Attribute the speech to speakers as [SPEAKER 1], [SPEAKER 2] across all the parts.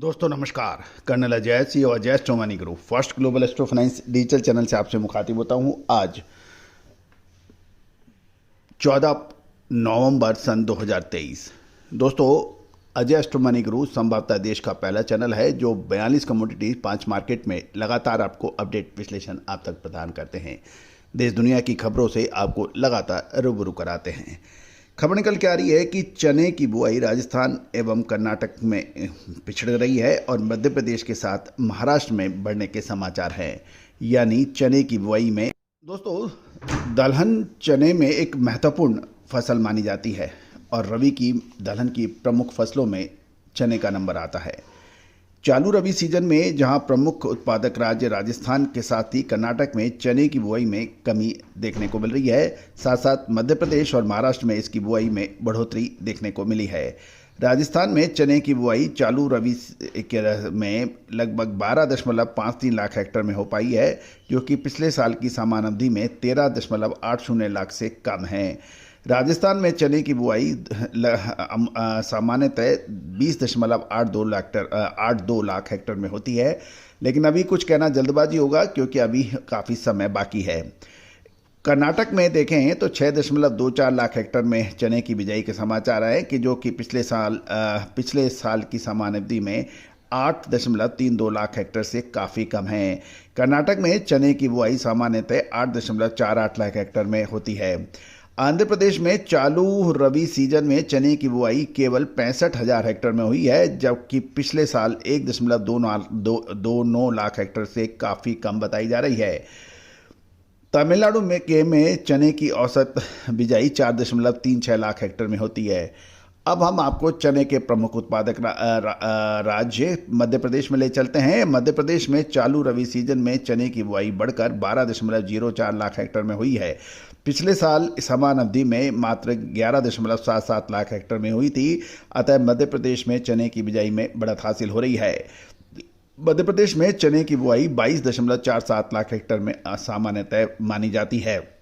[SPEAKER 1] दोस्तों नमस्कार। Colonel Ajay C और Ajay Stromani group first global astro finance digital channel से आपसे मुखातिब होता हूं। आज 14 नवंबर सन 2023। दोस्तों, अजय एस्ट्रोमानी ग्रुप संभवतः देश का पहला चैनल है जो 42 कमोडिटी 5 मार्केट में लगातार आपको अपडेट विश्लेषण आप तक प्रदान करते हैं। देश दुनिया की खबरों से आपको लगातार रूबरू कराते हैं। खबर निकल के आ रही है कि चने की बुआई राजस्थान एवं कर्नाटक में पिछड़ रही है और मध्य प्रदेश के साथ महाराष्ट्र में बढ़ने के समाचार हैं। यानी चने की बुआई में दोस्तों, दलहन चने में एक महत्वपूर्ण फसल मानी जाती है और रबी की दलहन की प्रमुख फसलों में चने का नंबर आता है। चालू रबी सीजन में जहां प्रमुख उत्पादक राज्य राजस्थान के साथ ही कर्नाटक में चने की बुआई में कमी देखने को मिल रही है, साथ साथ मध्य प्रदेश और महाराष्ट्र में इसकी बुआई में बढ़ोतरी देखने को मिली है। राजस्थान में चने की बुआई चालू रबी में लगभग 12.53 लाख हेक्टेयर में हो पाई है, जो कि पिछले साल की समान अवधि में 13.80 लाख से कम है। राजस्थान में चने की बुआई सामान्यतः 20.82 लाख हेक्टेयर में होती है, लेकिन अभी कुछ कहना जल्दबाजी होगा क्योंकि अभी काफ़ी समय बाकी है। कर्नाटक में देखें तो 6.24 लाख हेक्टेयर में चने की बिजाई के समाचार आए कि जो कि पिछले साल की समान अवधि में 8.32 लाख हेक्टेयर से काफ़ी कम है। कर्नाटक में चने की बुआई सामान्यतः 8.48 लाख हेक्टेयर में होती है। आंध्र प्रदेश में चालू रबी सीजन में चने की बुआई केवल 65,000 हेक्टेयर में हुई है, जबकि पिछले साल 1.29 लाख हेक्टेयर से काफ़ी कम बताई जा रही है। तमिलनाडु में चने की औसत बिजाई 4.36 लाख हेक्टेयर में होती है। अब हम आपको चने के प्रमुख उत्पादक राज्य मध्य प्रदेश में ले चलते हैं। मध्य प्रदेश में चालू रबी सीजन में चने की बुआई बढ़कर 12.04 लाख हेक्टेयर में हुई है। पिछले साल समान अवधि में मात्र 11.77 लाख हेक्टेयर में हुई थी। अतः मध्य प्रदेश में चने की बिजाई में बढ़त हासिल हो रही है। मध्य प्रदेश में चने की बुआई 22.47 लाख हेक्टेयर में सामान्यतः मानी जाती है।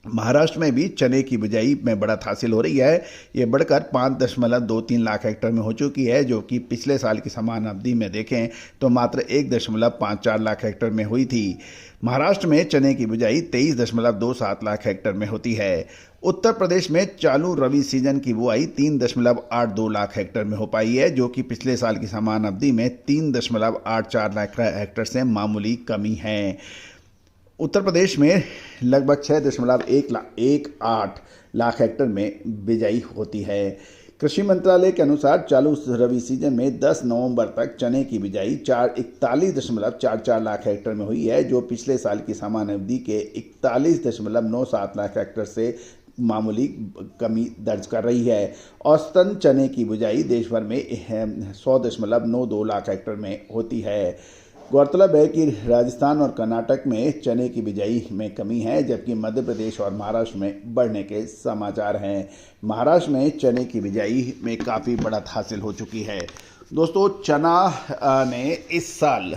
[SPEAKER 1] महाराष्ट्र में भी चने की बिजाई में बढ़त हासिल हो रही है। ये बढ़कर 5.23 लाख हेक्टेयर में हो चुकी है, जो कि पिछले साल की समान अवधि में देखें तो मात्र 1.54 लाख हेक्टेयर में हुई थी। महाराष्ट्र में चने की बिजाई 23.27 लाख हेक्टेयर में होती है। उत्तर प्रदेश में चालू रबी सीजन की बुआई 3.82 लाख हेक्टेयर में हो पाई है, जो कि पिछले साल की समान अवधि में 3.84 लाख हेक्टेयर से मामूली कमी है। उत्तर प्रदेश में लगभग 6.18 लाख हेक्टेयर में बिजाई होती है। कृषि मंत्रालय के अनुसार चालू रबी सीजन में 10 नवंबर तक चने की बिजाई 41.44 लाख हेक्टेयर में हुई है, जो पिछले साल की समान अवधि के 41.97 लाख हेक्टेयर से मामूली कमी दर्ज कर रही है। औसतन चने की बिजाई देश भर में 100.92 लाख हेक्टेयर में होती है। गौरतलब है कि राजस्थान और कर्नाटक में चने की बिजाई में कमी है, जबकि मध्य प्रदेश और महाराष्ट्र में बढ़ने के समाचार हैं। महाराष्ट्र में चने की बिजाई में काफ़ी बढ़त हासिल हो चुकी है। दोस्तों, चना ने इस साल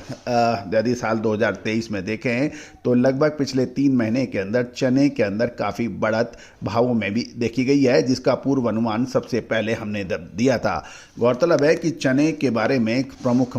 [SPEAKER 1] यदि साल 2023 में देखें तो लगभग पिछले 3 महीने के अंदर चने के अंदर काफ़ी बढ़त भावों में भी देखी गई है, जिसका पूर्व अनुमान सबसे पहले हमने दिया था। गौरतलब है कि चने के बारे में प्रमुख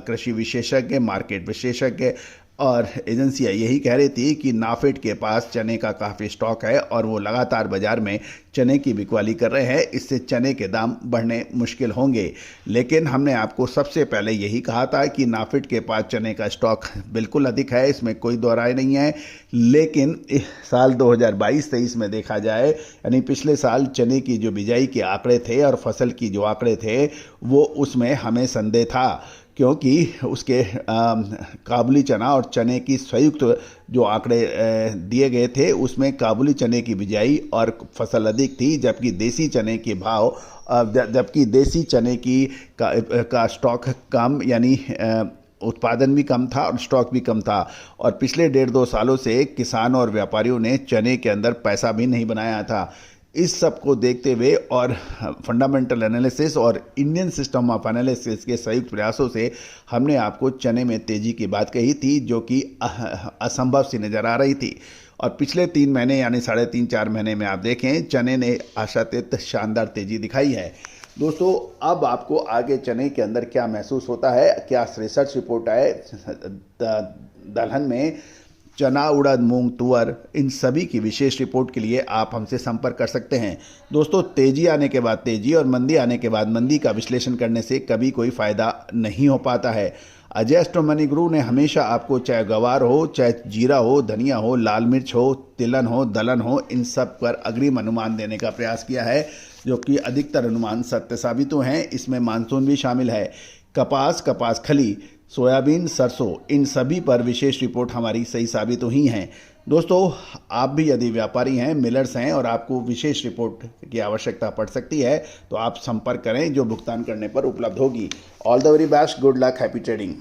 [SPEAKER 1] कृषि विशेषज्ञ, मार्केट विशेषज्ञ और एजेंसियां यही कह रही थी कि नाफेड के पास चने का काफ़ी स्टॉक है और वो लगातार बाजार में चने की बिकवाली कर रहे हैं। इससे चने के दाम बढ़ने मुश्किल होंगे, लेकिन हमने आपको सबसे पहले यही कहा था कि नाफेड के पास चने का स्टॉक बिल्कुल अधिक है, इसमें कोई दो राय नहीं है। लेकिन साल 2022-23 में देखा जाए, यानी पिछले साल चने की जो बिजाई के आंकड़े थे और फसल की जो आंकड़े थे, वो उसमें हमें संदेह था, क्योंकि उसके काबुली चना और चने की संयुक्त जो आंकड़े दिए गए थे उसमें काबुली चने की बिजाई और फसल अधिक थी, जबकि देसी चने के भाव जबकि देसी चने की का स्टॉक कम, यानी उत्पादन भी कम था और स्टॉक भी कम था। और पिछले 1.5-2 सालों से किसान और व्यापारियों ने चने के अंदर पैसा भी नहीं बनाया था। इस सब को देखते हुए और फंडामेंटल एनालिसिस और इंडियन सिस्टम ऑफ एनालिसिस के संयुक्त प्रयासों से हमने आपको चने में तेज़ी की बात कही थी, जो कि असंभव सी नज़र आ रही थी। और पिछले 3 महीने यानी 3.5-4 महीने में आप देखें, चने ने आशातीत शानदार तेज़ी दिखाई है। दोस्तों अब आपको आगे चने के अंदर क्या महसूस होता है, क्या रिसर्च रिपोर्ट आए दलहन में चना, उड़द, मूंग, तुअर, इन सभी की विशेष रिपोर्ट के लिए आप हमसे संपर्क कर सकते हैं। दोस्तों तेजी आने के बाद तेजी और मंदी आने के बाद मंदी का विश्लेषण करने से कभी कोई फायदा नहीं हो पाता है। अजय एस्ट्रो मनी गुरु ने हमेशा आपको चाहे गवार हो, चाहे जीरा हो, धनिया हो, लाल मिर्च हो, तिलहन हो, दलहन हो, इन सब पर अग्रिम अनुमान देने का प्रयास किया है, जो कि अधिकतर अनुमान सत्य साबित हुए हैं। इसमें मानसून भी शामिल है। कपास, कपास खली, सोयाबीन, सरसों, इन सभी पर विशेष रिपोर्ट हमारी सही साबित हुई हैं। दोस्तों आप भी यदि व्यापारी हैं, मिलर्स हैं और आपको विशेष रिपोर्ट की आवश्यकता पड़ सकती है तो आप संपर्क करें, जो भुगतान करने पर उपलब्ध होगी। All the very best, good luck, happy trading.